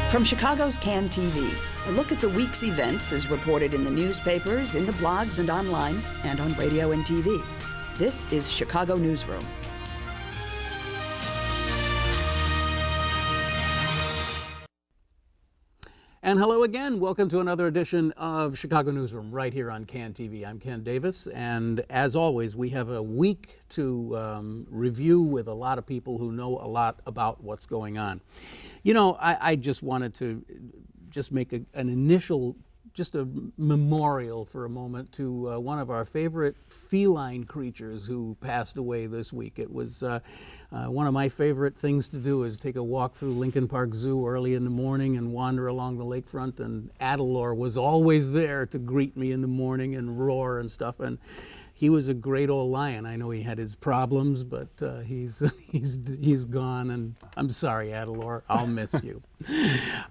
From Chicago's CAN TV, a look at the week's events is reported in the newspapers, in the blogs and online, and on radio and TV. This is Chicago Newsroom. And hello again. Welcome to another edition of Chicago Newsroom right here on CAN TV. I'm Ken Davis, and as always, we have a week to review with a lot of people who know a lot about what's going on. You know, I just wanted to just make an initial, just a memorial for a moment to one of our favorite feline creatures who passed away this week. It was one of my favorite things to do is take a walk through Lincoln Park Zoo early in the morning and wander along the lakefront, and Adelor was always there to greet me in the morning and roar and stuff. And he was a great old lion. I know he had his problems, but he's gone, and I'm sorry, Adelor. I'll miss you.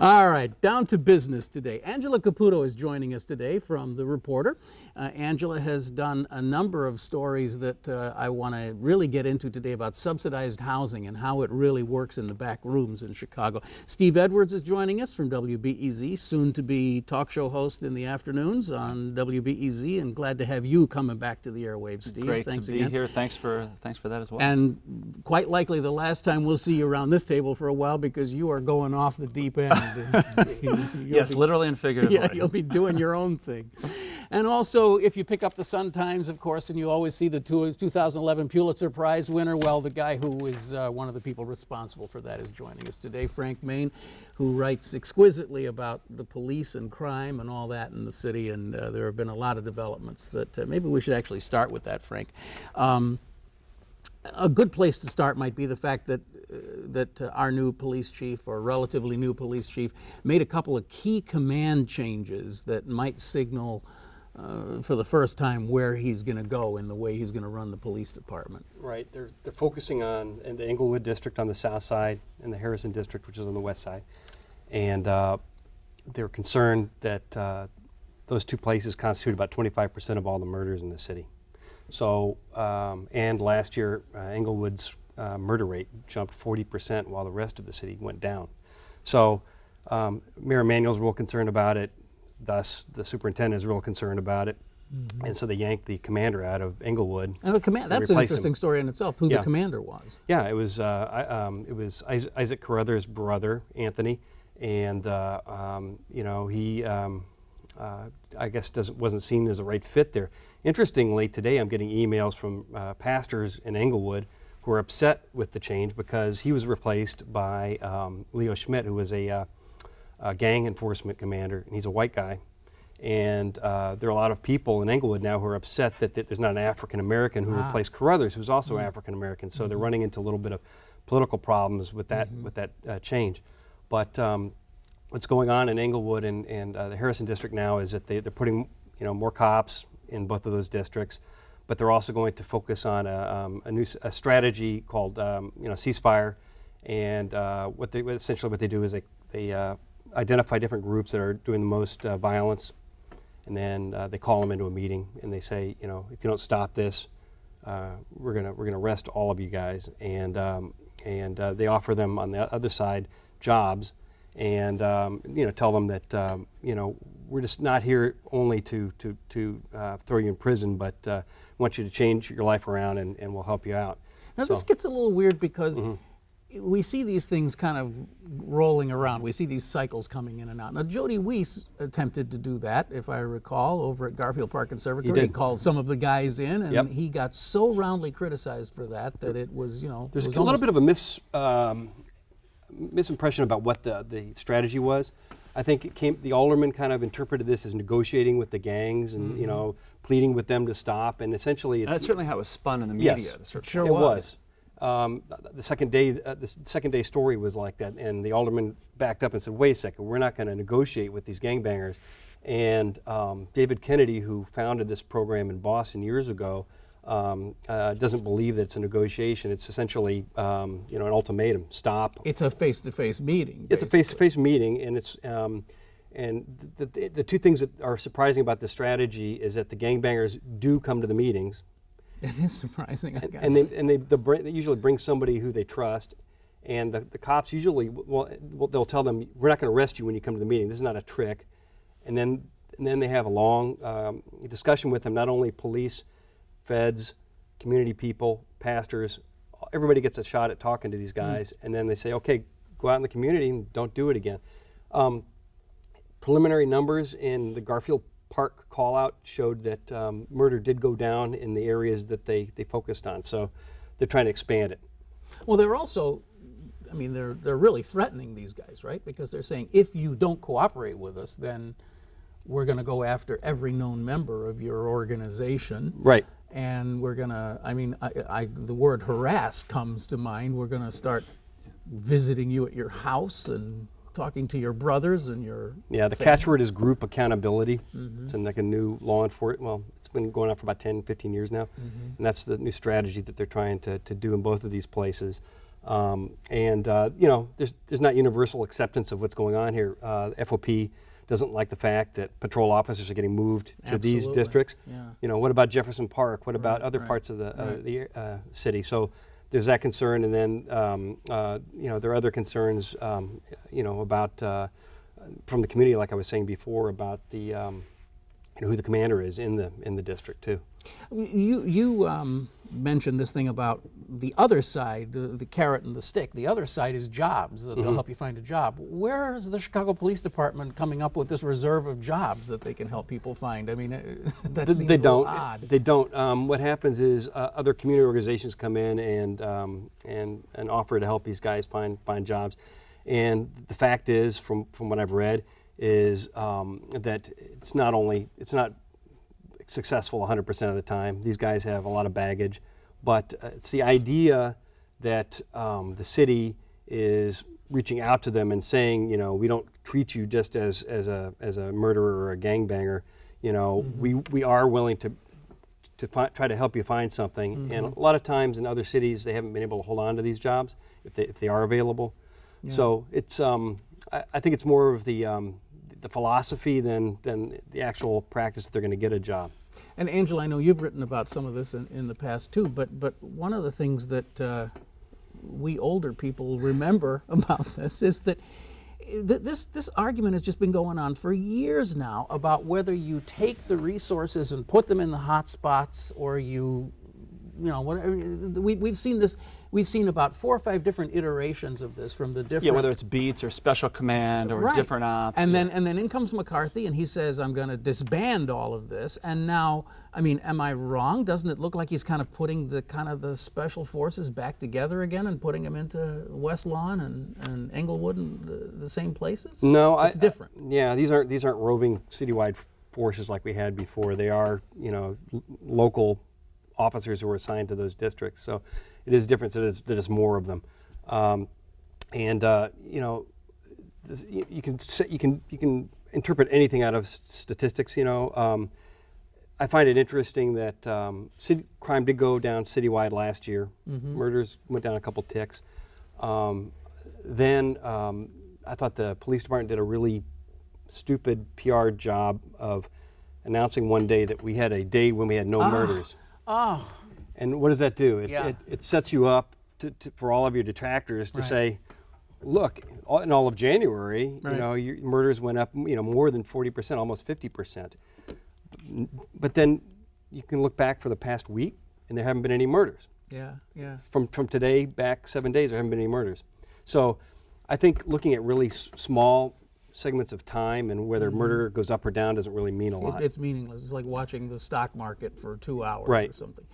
All right, down to business today. Angela Caputo is joining us today from The Reporter. Angela has done a number of stories that I want to really get into today about subsidized housing and how it really works in the back rooms in Chicago. Steve Edwards is joining us from WBEZ, soon to be talk show host in the afternoons on WBEZ, and glad to have you coming back to the airwaves, Steve. Great Thanks to be again. here. Thanks for that as well. And quite likely the last time we'll see you around this table for a while, because you are going off the deep end. Yes, literally and figuratively. Yeah, you'll be doing your own thing. And also, if you pick up the Sun-Times, of course, and you always see the 2011 Pulitzer Prize winner, well, the guy who is one of the people responsible for that is joining us today, Frank Main, who writes exquisitely about the police and crime and all that in the city. And there have been a lot of developments that maybe we should actually start with that, Frank. A good place to start might be the fact that our new police chief, or relatively new police chief, made a couple of key command changes that might signal for the first time where he's going to go in the way he's going to run the police department. Right. They're focusing on in the Englewood district on the south side and the Harrison district, which is on the west side. And they're concerned that those two places constitute about 25% of all the murders in the city. So, and last year, Englewood's murder rate jumped 40% while the rest of the city went down. So Mayor Emanuel's real concerned about it. Thus, the superintendent is real concerned about it. Mm-hmm. And so they yanked the commander out of Englewood. And that's an interesting story in itself, who the commander was. Yeah, it was Isaac Carruthers' brother, Anthony. And, you know, he, I guess, wasn't seen as a right fit there. Interestingly, today I'm getting emails from pastors in Englewood who are upset with the change because he was replaced by Leo Schmidt, who was a gang enforcement commander, and he's a white guy. And there are a lot of people in Englewood now who are upset that there's not an African-American who replaced Carruthers, who's also African-American. So they're running into a little bit of political problems with that change. But what's going on in Englewood and the Harrison district now is that they're putting more cops in both of those districts, but they're also going to focus on a strategy called ceasefire. And essentially what they do is they identify different groups that are doing the most violence, and then they call them into a meeting and they say, if you don't stop this, we're gonna arrest all of you guys. And they offer them on the other side jobs, and tell them that we're just not here only to throw you in prison, but want you to change your life around, and we'll help you out. Now this gets a little weird because we see these things kind of rolling around. We see these cycles coming in and out. Now, Jody Weiss attempted to do that, if I recall, over at Garfield Park Conservatory. He called some of the guys in, and he got so roundly criticized for that it was, There's a little bit of a misimpression about what the strategy was. I think the alderman kind of interpreted this as negotiating with the gangs and, pleading with them to stop. And essentially that's certainly how it was spun in the media. Yes, it sure was. The second day story was like that, and the alderman backed up and said, wait a second, we're not going to negotiate with these gangbangers. And David Kennedy, who founded this program in Boston years ago, doesn't believe that it's a negotiation. It's essentially an ultimatum. Stop. It's a face-to-face meeting. It's a face-to-face meeting, and it's and the two things that are surprising about this strategy is that the gangbangers do come to the meetings. It is surprising. And they usually bring somebody who they trust, And the cops usually, they'll tell them, we're not going to arrest you when you come to the meeting. This is not a trick. And then they have a long discussion with them, not only police, feds, community people, pastors. Everybody gets a shot at talking to these guys. And then they say, okay, go out in the community and don't do it again. Preliminary numbers in the Garfield Park call-out showed that murder did go down in the areas that they focused on. So they're trying to expand it. Well, they're also, I mean, they're really threatening these guys, right? Because they're saying, if you don't cooperate with us, then we're going to go after every known member of your organization. Right. And we're going to, I mean, the word harass comes to mind. We're going to start visiting you at your house and talking to your brothers and your the catchword is group accountability. It's in like a new law enforcement, well, it's been going on for about 10, 15 years now. And that's the new strategy that they're trying to do in both of these places. You know, there's not universal acceptance of what's going on here. FOP doesn't like the fact that patrol officers are getting moved to these districts. You know, what about Jefferson Park? What about other parts of the city? So there's that concern, and then you know, there are other concerns, you know, about from the community, like I was saying before, about the you know, who the commander is in the district too. You mentioned this thing about the other side, the carrot and the stick. The other side is jobs, that they'll help you find a job. Where is the Chicago Police Department coming up with this reserve of jobs that they can help people find? I mean, that seems a little odd. They don't. What happens is other community organizations come in and offer to help these guys find jobs. And the fact is, from what I've read, is that it's not successful 100% of the time. These guys have a lot of baggage, but it's the idea that the city is reaching out to them and saying, you know, we don't treat you just as a murderer or a gangbanger. You know, we are willing to try to help you find something. And a lot of times in other cities, they haven't been able to hold on to these jobs if they are available. So it's I think it's more of the philosophy than the actual practice that they're going to get a job. And Angela, I know you've written about some of this in the past too, but one of the things that we older people remember about this is that this argument has just been going on for years now about whether you take the resources and put them in the hot spots, or you know, whatever. We've seen this. We've seen about 4 or 5 different iterations of this from the different. Whether it's beats or special command or different ops. And then in comes McCarthy, and he says, I'm going to disband all of this. And now, I mean, am I wrong? Doesn't it look like he's kind of putting the special forces back together again and putting them into West Lawn and Englewood and the same places? No, it's different. Yeah, these aren't roving citywide forces like we had before. They are, you know, local officers who are assigned to those districts. So it is different. So there's more of them, you know, you can interpret anything out of statistics. You know, I find it interesting that crime did go down citywide last year. Murders went down a couple ticks. Then I thought the police department did a really stupid PR job of announcing one day that we had a day when we had no murders. Oh. And what does that do? It sets you up for all of your detractors to say, look, in all of January, you know, your murders went up, you know, more than 40%, almost 50%. But then you can look back for the past week, and there haven't been any murders. From today back 7 days, there haven't been any murders. So I think looking at really small segments of time and whether murder goes up or down doesn't really mean a lot. It's meaningless. It's like watching the stock market for 2 hours or something.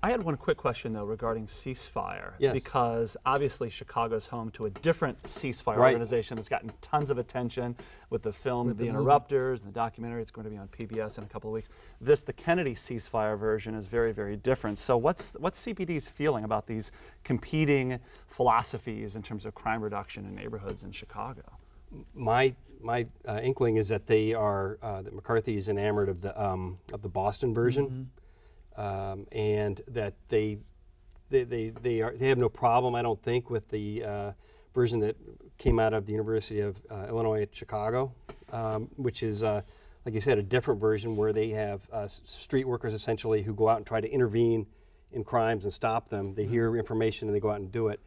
I had one quick question, though, regarding ceasefire. Yes. Because obviously Chicago's home to a different ceasefire organization that's gotten tons of attention with the film The Interrupters and the documentary. It's going to be on PBS in a couple of weeks. The Kennedy ceasefire version is very, very different. So what's CPD's feeling about these competing philosophies in terms of crime reduction in neighborhoods in Chicago? My inkling is that that McCarthy is enamored of the Boston version. And that they have no problem, I don't think, with the version that came out of the University of Illinois at Chicago, which is, like you said, a different version where they have street workers essentially who go out and try to intervene in crimes and stop them. They hear information and they go out and do it.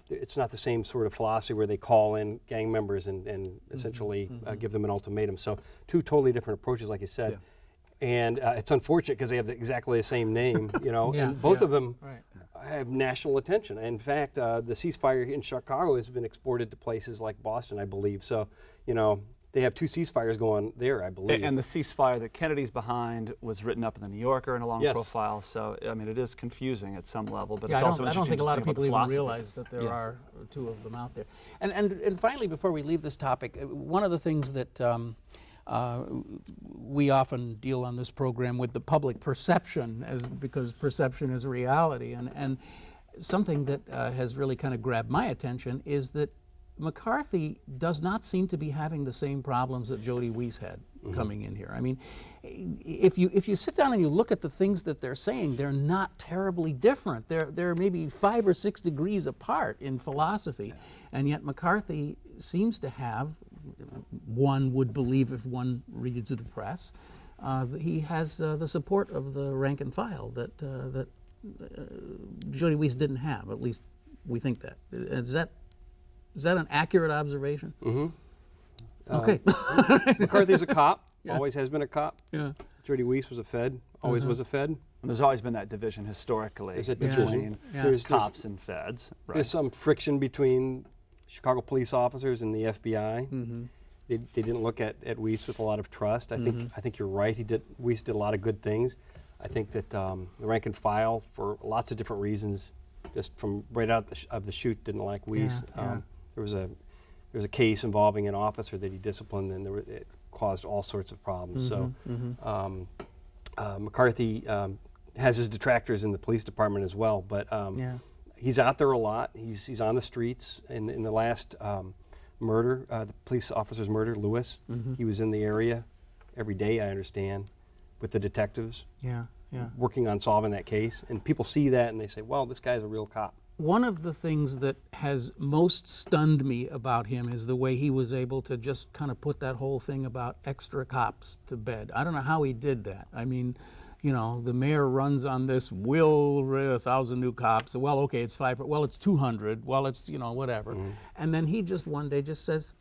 it's not the same sort of philosophy where they call in gang members and essentially give them an ultimatum. So two totally different approaches, like you said. Yeah. And it's unfortunate because they have exactly the same name, and both of them have national attention. In fact, the ceasefire in Chicago has been exported to places like Boston, I believe. So, they have two ceasefires going there, I believe. And the ceasefire that Kennedy's behind was written up in the New Yorker in a long profile. So, I mean, it is confusing at some level, but it's also I don't think a lot of people even realize that there Yeah. are two of them out there. And finally, before we leave this topic, one of the things that we often deal on this program with the public perception, because perception is reality, and something that has really kind of grabbed my attention is that McCarthy does not seem to be having the same problems that Jody Weiss had coming in here. I mean, if you sit down and you look at the things that they're saying, they're not terribly different. They're maybe 5 or 6 degrees apart in philosophy, and yet McCarthy seems to have, one would believe if one reads the press, that he has the support of the rank and file that Jody Weiss didn't have. At least we think that. Is that an accurate observation? Mm-hmm. Okay. McCarthy's a cop, Yeah. always has been a cop. Yeah. Jody Weiss was a Fed, always was a Fed. And there's always been that division historically There's a between division. cops and feds. Right. There's some friction between Chicago police officers and the FBI. They didn't look at Weiss with a lot of trust. I think you're right. Weiss did a lot of good things. I think that the rank and file, for lots of different reasons, just from right out of the chute, didn't like Weiss. There was a case involving an officer that he disciplined, and it caused all sorts of problems. McCarthy has his detractors in the police department as well, but he's out there a lot. He's on the streets. In the last murder, the police officer's murder, Lewis, he was in the area every day, I understand, with the detectives, working on solving that case. And people see that and they say, well, this guy's a real cop. One of the things that has most stunned me about him is the way he was able to just kind of put that whole thing about extra cops to bed. I don't know how he did that. I mean, the mayor runs on this, we'll raise 1,000 new cops. Well, okay, it's 5. Well, it's 200. Well, it's, whatever. And then he just one day just says,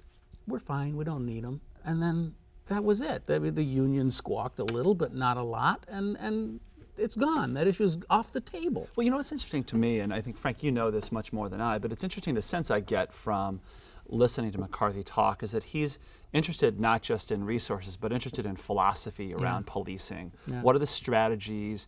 we're fine, we don't need them. And then that was it. The union squawked a little, but not a lot. And it's gone. That issue's off the table. Well, what's interesting to me, and I think, Frank, you know this much more than I, but it's interesting the sense I get from listening to McCarthy talk is that he's interested not just in resources, but interested in philosophy around policing. What are the strategies?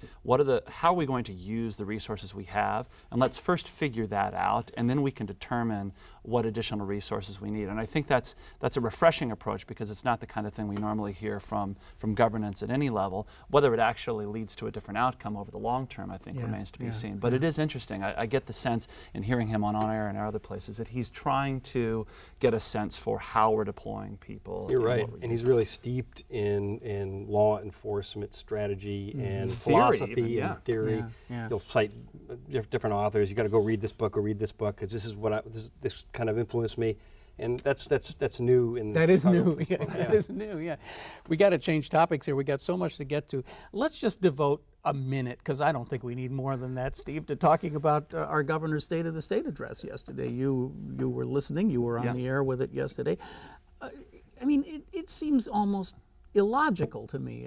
How are we going to use the resources we have? And let's first figure that out, and then we can determine what additional resources we need. And I think that's a refreshing approach, because it's not the kind of thing we normally hear from governance at any level. Whether it actually leads to a different outcome over the long term, I think remains to be seen. But it is interesting. I get the sense in hearing him on air and other places that he's trying to get a sense for how we're deploying people. You're right, and he's really steeped in law enforcement strategy and philosophy and theory. He'll cite different authors. You got to go read this book or read this book, because this is this kind of influenced me. And that's new in the That is new. That is new. Yeah, we got to change topics here. We got so much to get to. Let's just devote a minute, because I don't think we need more than that, Steve, to talking about our governor's State of the State address yesterday. You were listening. You were on the air with it yesterday. I mean, it seems almost illogical to me.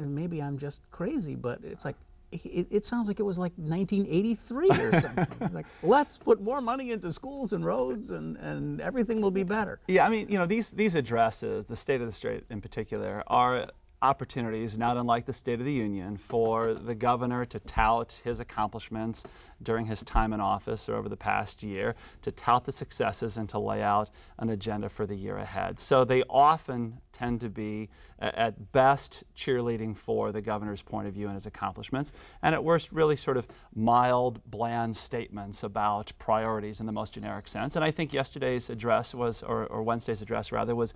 Maybe I'm just crazy, but it's like it sounds like it was like 1983 or something. Like, let's put more money into schools and roads, and everything will be better. Yeah, I mean, these addresses, the State of the State in particular, are opportunities, not unlike the State of the Union, for the governor to tout his accomplishments during his time in office or over the past year, to tout the successes and to lay out an agenda for the year ahead. So they often tend to be, at best, cheerleading for the governor's point of view and his accomplishments, and at worst, really sort of mild, bland statements about priorities in the most generic sense. And I think yesterday's address or Wednesday's address rather, was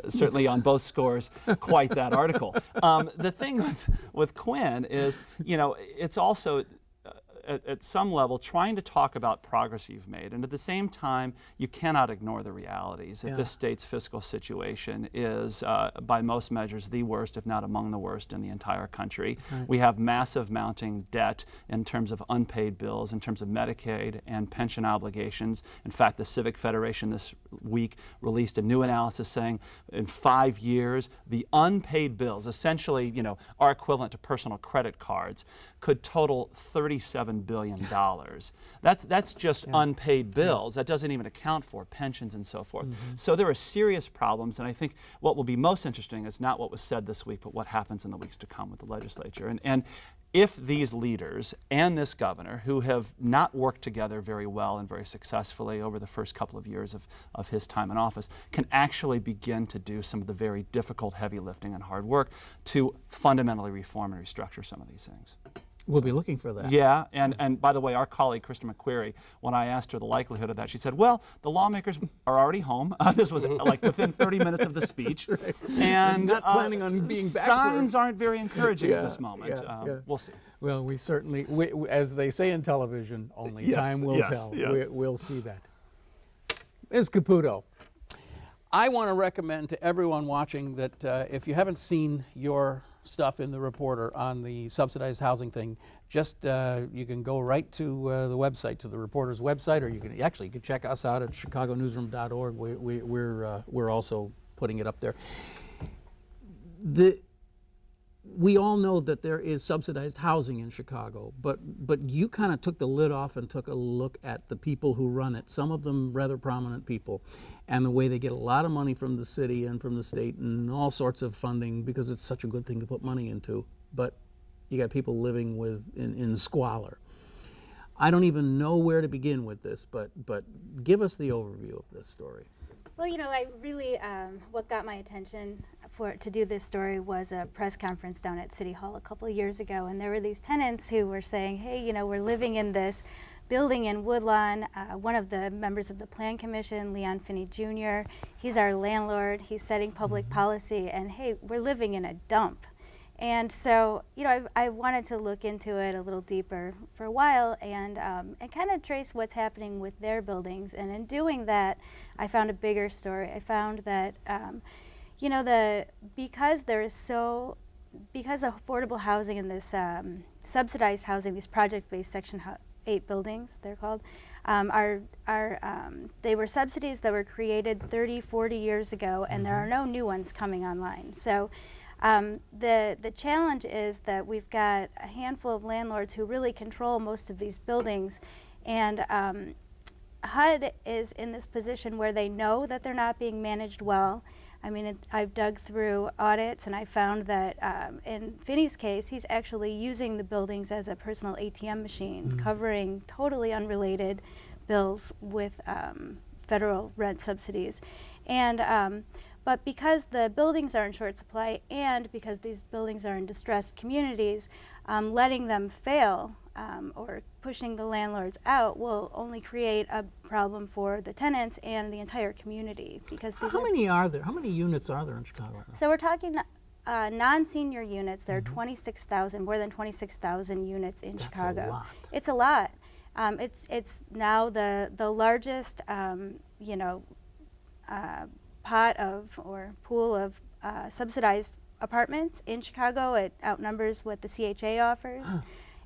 certainly on both scores quite that article. The thing with Quinn is, it's also, at some level trying to talk about progress you've made, and at the same time, you cannot ignore the realities that this state's fiscal situation is, by most measures, the worst, if not among the worst in the entire country. Right. We have massive mounting debt in terms of unpaid bills, in terms of Medicaid and pension obligations. In fact, the Civic Federation this week released a new analysis saying in 5 years, the unpaid bills, essentially, you know, are equivalent to personal credit cards, could total $37 billion. That's just unpaid bills. That doesn't even account for pensions and so forth. So there are serious problems, and I think what will be most interesting is not what was said this week, but what happens in the weeks to come with the legislature. And if these leaders and this governor, who have not worked together very well and very successfully over the first couple of years of his time in office, can actually begin to do some of the very difficult heavy lifting and hard work to fundamentally reform and restructure some of these things. We'll be looking for that. Yeah, and by the way, our colleague, Krista McQuarrie, when I asked her the likelihood of that, she said, well, the lawmakers are already home. This was like within 30 minutes of the speech. Right. And not planning on being back. Signs aren't very encouraging at this moment. We'll see. Well, we certainly, as they say in television, only time will tell. We'll see that. Ms. Caputo, I want to recommend to everyone watching that if you haven't seen your stuff in the Reporter on the subsidized housing thing, just you can go right to the website, to the Reporter's website, or you can check us out at chicagonewsroom.org. We're also putting it up there. We all know that there is subsidized housing in Chicago, but you kind of took the lid off and took a look at the people who run it, some of them rather prominent people, and the way they get a lot of money from the city and from the state and all sorts of funding because it's such a good thing to put money into, but you got people living in squalor. I don't even know where to begin with this, but give us the overview of this story. Well, you know, I really, what got my attention to do this story was a press conference down at City Hall a couple of years ago, and there were these tenants who were saying, hey, you know, we're living in this building in Woodlawn. One of the members of the Plan Commission, Leon Finney Jr., he's our landlord, he's setting public policy, and hey, we're living in a dump. And so, you know, I wanted to look into it a little deeper for a while and kind of trace what's happening with their buildings. And in doing that, I found a bigger story. I found that, you know, because affordable housing and this subsidized housing, these project-based Section 8 buildings, they're called, they were subsidies that were created 30, 40 years ago, and there are no new ones coming online. So. The challenge is that we've got a handful of landlords who really control most of these buildings, and HUD is in this position where they know that they're not being managed well. I mean, I've dug through audits and I found that in Finney's case, he's actually using the buildings as a personal ATM machine, covering totally unrelated bills with federal rent subsidies. And but because the buildings are in short supply and because these buildings are in distressed communities, letting them fail or pushing the landlords out will only create a problem for the tenants and the entire community. Because how many are there? How many units are there in Chicago? So we're talking non-senior units. There are 26,000, more than 26,000 units in Chicago. That's a lot. It's a lot. It's now the largest, you know, pot of or pool of subsidized apartments in Chicago. It outnumbers what the CHA offers.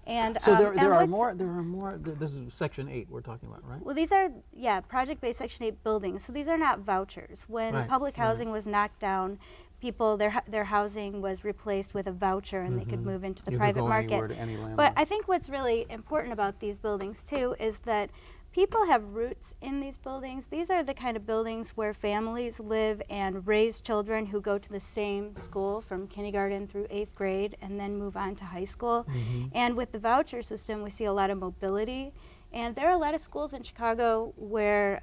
And so there are more. This is Section 8 we're talking about, right? Well, these are project-based Section 8 buildings. So these are not vouchers. When public housing was knocked down, people their housing was replaced with a voucher, and they could move into the private market. Anywhere to any landlord. But I think what's really important about these buildings too is that people have roots in these buildings. These are the kind of buildings where families live and raise children who go to the same school from kindergarten through 8th grade and then move on to high school. And with the voucher system, we see a lot of mobility. And there are a lot of schools in Chicago where,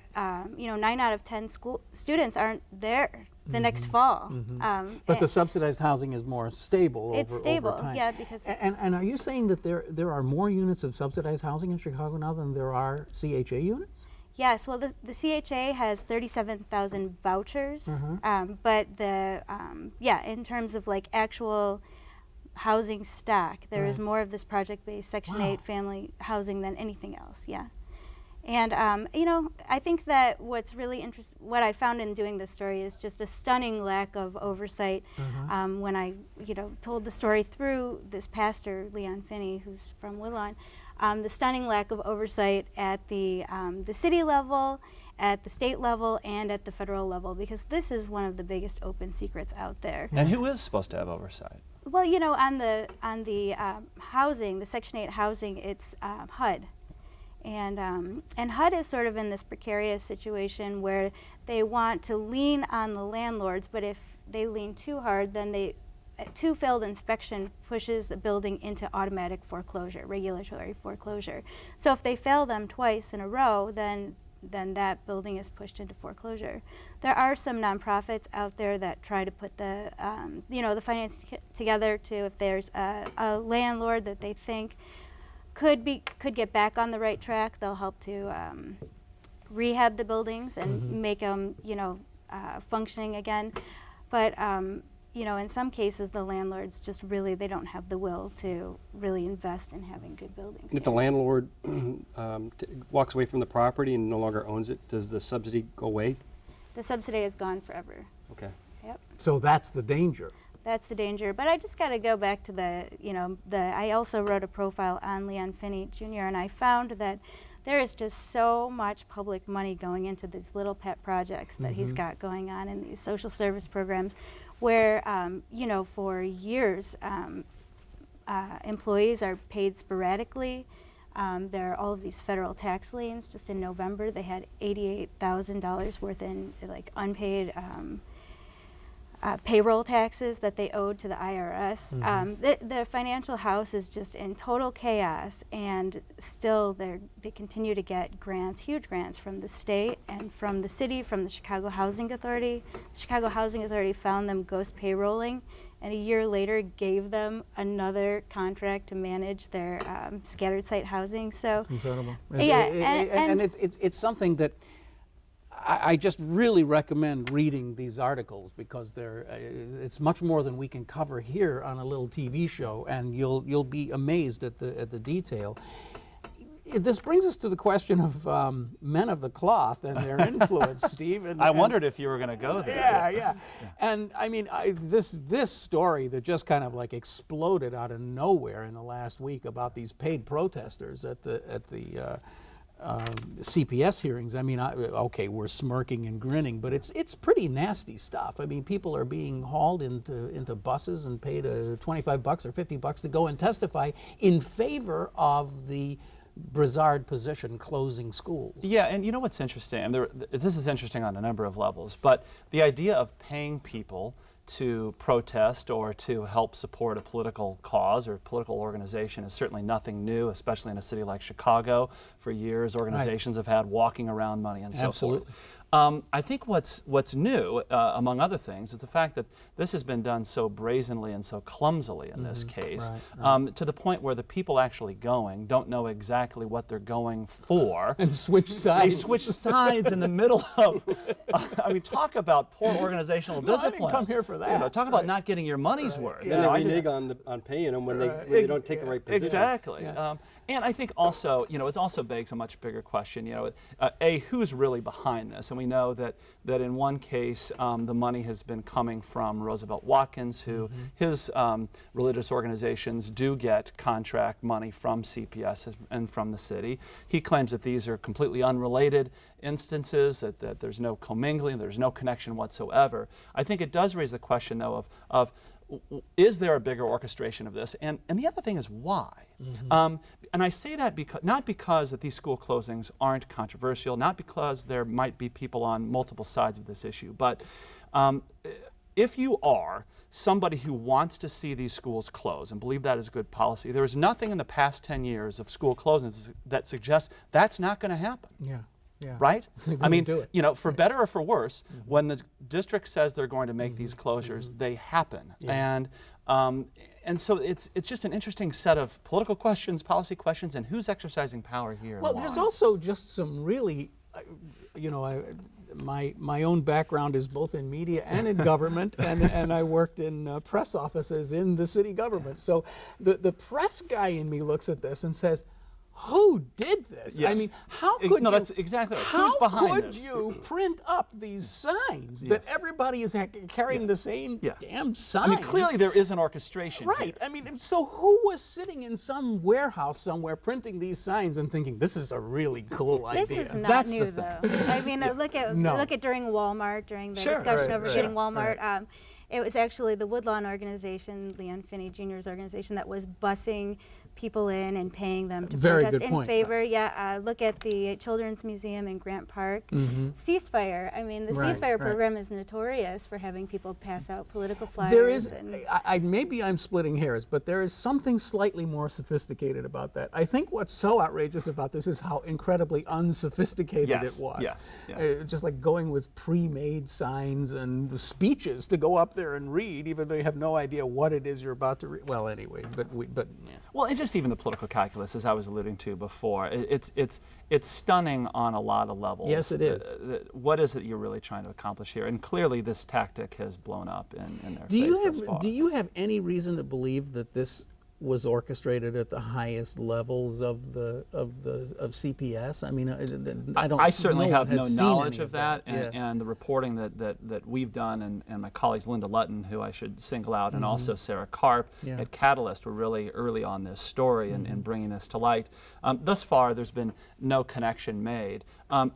you know, 9 out of 10 students aren't there the next fall. But the subsidized housing is more stable over time. Yeah, because and are you saying that there are more units of subsidized housing in Chicago now than there are CHA units? Yes, well, the CHA has 37,000 vouchers, but in terms of like actual housing stock. There is more of this project-based Section 8 family housing than anything else, yeah. And, you know, I think that what's really interesting, what I found in doing this story is just a stunning lack of oversight. When I, you know, told the story through this pastor, Leon Finney, who's from Woodlawn, the stunning lack of oversight at the city level, at the state level, and at the federal level, because this is one of the biggest open secrets out there. And who is supposed to have oversight? Well, you know, on the housing, the Section 8 housing, it's HUD. And HUD is sort of in this precarious situation where they want to lean on the landlords, but if they lean too hard, then too failed inspection pushes the building into automatic foreclosure, regulatory foreclosure. So if they fail them twice in a row, then that building is pushed into foreclosure. There are some nonprofits out there that try to put the you know, the finance together to, if there's a landlord that they think could get back on the right track, they'll help to rehab the buildings and make them, you know, functioning again. But you know, in some cases, the landlords just really, they don't have the will to really invest in having good buildings. If the landlord walks away from the property and no longer owns it, does the subsidy go away? The subsidy is gone forever. Okay. Yep. So that's the danger. That's the danger. But I just got to go back to I also wrote a profile on Leon Finney Jr., and I found that there is just so much public money going into these little pet projects that he's got going on in these social service programs where, you know, for years, employees are paid sporadically. There are all of these federal tax liens. Just in November, they had $88,000 worth in like unpaid payroll taxes that they owed to the IRS. The financial house is just in total chaos, and still they continue to get grants, huge grants from the state and from the city, from the Chicago Housing Authority. The Chicago Housing Authority found them ghost payrolling, and a year later gave them another contract to manage their scattered site housing. So Incredible. yeah, and it's something that I just really recommend reading these articles, because it's much more than we can cover here on a little TV show, and you'll be amazed at the detail. This brings us to the question of men of the cloth and their influence, Steve. I wondered if you were going to go there. Yeah. And I mean, this story that just kind of like exploded out of nowhere in the last week about these paid protesters at the CPS hearings. I mean, okay, we're smirking and grinning, but it's pretty nasty stuff. I mean, people are being hauled into buses and paid $25 or $50 to go and testify in favor of the Brizard position closing schools. Yeah, and you know what's interesting? And this is interesting on a number of levels, but the idea of paying people to protest or to help support a political cause or political organization is certainly nothing new, especially in a city like Chicago. For years, organizations have had walking around money and so forth. I think what's new, among other things, is the fact that this has been done so brazenly and so clumsily in this case, to the point where the people actually going don't know exactly what they're going for. And switch sides. They switch sides in the middle of, I mean, talk about poor organizational discipline. I didn't come here for that. You know, talk about not getting your money's worth. And they renege on paying them when they don't take the right position. Exactly. And I think also, you know, it also begs a much bigger question, you know, who's really behind this? And we know that in one case, the money has been coming from Roosevelt Watkins, who his religious organizations do get contract money from CPS and from the city. He claims that these are completely unrelated instances, that there's no commingling, there's no connection whatsoever. I think it does raise the question, though, of is there a bigger orchestration of this? And the other thing is why? And I say that not because that these school closings aren't controversial, not because there might be people on multiple sides of this issue, but if you are somebody who wants to see these schools close and believe that is good policy, there is nothing in the past 10 years of school closings that suggests that's not going to happen. Yeah. Right? I mean, do it. you know, for better or for worse, when the district says they're going to make these closures, they happen. And so it's just an interesting set of political questions, policy questions, and who's exercising power here. Well, and there's why. also just some really, you know, my own background is both in media and in government, and I worked in press offices in the city government. So the press guy in me looks at this and says, who did this? Yes. I mean, how could no, you? that's exactly right. How Who's behind could this? you print up these signs that everybody is carrying the same damn signs? I mean, clearly there is an orchestration Right. here. I mean, so who was sitting in some warehouse somewhere printing these signs and thinking this is a really cool idea? This is not That's new, the though. I mean, look at during Walmart, during the discussion over getting Walmart. It was actually the Woodlawn organization, Leon Finney Jr.'s organization, that was busing people in and paying them to protest in favor. Look at the Children's Museum in Grant Park. Ceasefire. I mean, the ceasefire program is notorious for having people pass out political flyers. There is, maybe I'm splitting hairs, but there is something slightly more sophisticated about that. I think what's so outrageous about this is how incredibly unsophisticated it was. Just like going with pre-made signs and speeches to go up there and read, even though you have no idea what it is you're about to read. Well, anyway, Well, and just even the political calculus, as I was alluding to before, it's stunning on a lot of levels. Yes, it is. What is it you're really trying to accomplish here? And clearly, this tactic has blown up in their face thus far. Do you have any reason to believe that this was orchestrated at the highest levels of CPS? I mean, I certainly have no knowledge of that. And the reporting that we've done, and my colleagues Linda Lutton, who I should single out, and also Sarah Karp at Catalyst were really early on this story and bringing this to light. Thus far, there's been no connection made.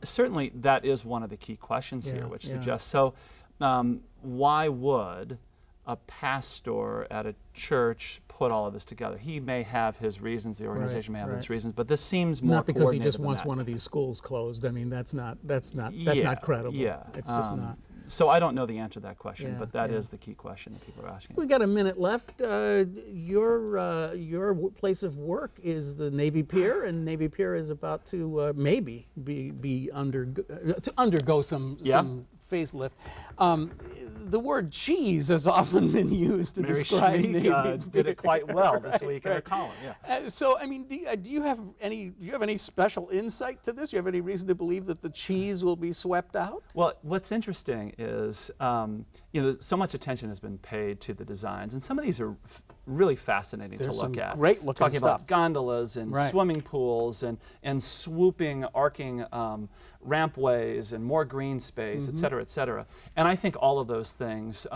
Certainly, that is one of the key questions here, which suggests, so why would a pastor at a church put all of this together? He may have his reasons, the organization may have its reasons, but this seems more not because he coordinated just than wants that. one of these schools closed. I mean, that's not credible. Yeah, It's just not. So I don't know the answer to that question, but that is the key question that people are asking. We got a minute left. Your place of work is the Navy Pier, and Navy Pier is about to maybe undergo some facelift. The word cheese has often been used to describe Navy Pier. Did it quite well this week in her column. So, I mean, do you have any special insight to this? Do you have any reason to believe that the cheese will be swept out? Well, what's interesting is, so much attention has been paid to the designs, and some of these are really fascinating to look at. Great looking Talking stuff. about gondolas and swimming pools and swooping, arcing rampways and more green space, et cetera, et cetera. And I think all of those things,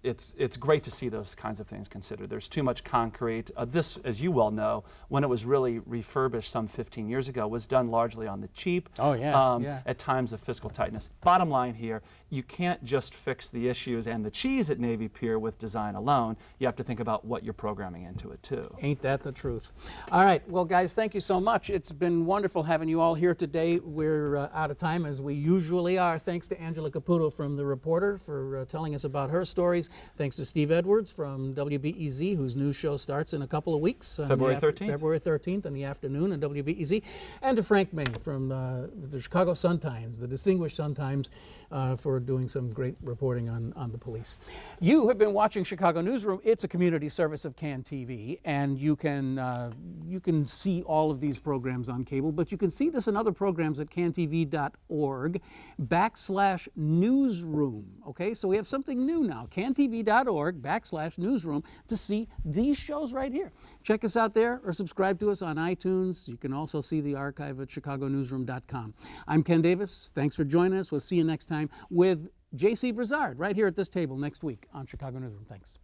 it's great to see those kinds of things considered. There's too much concrete. This, as you well know, when it was really refurbished some 15 years ago, was done largely on the cheap. At times of fiscal tightness. Bottom line here, you can't just fix the issues and the cheese at Navy Pier with design alone. You have to think about what you're programming into it too. Ain't that the truth? All right, well guys, thank you so much. It's been wonderful having you all here today. We're out of time as we usually are. Thanks to Angela Caputo from The Reporter for telling us about her stories. Thanks to Steve Edwards from WBEZ, whose news show starts in a couple of weeks. February 13th. February 13th in the afternoon on WBEZ. And to Frank May from the Chicago Sun-Times, the distinguished Sun-Times, for doing some great reporting on the police. You have been watching Chicago Newsroom. It's a community service of CAN TV, and you can see all of these programs on cable, but you can see this and other programs at cantv.org/newsroom. Okay, so we have something new now, cantv.org/newsroom, to see these shows right here. Check us out there or subscribe to us on iTunes. You can also see the archive at chicagonewsroom.com. I'm Ken Davis. Thanks for joining us. We'll see you next time with J.C. Brizard right here at this table next week on Chicago Newsroom. Thanks.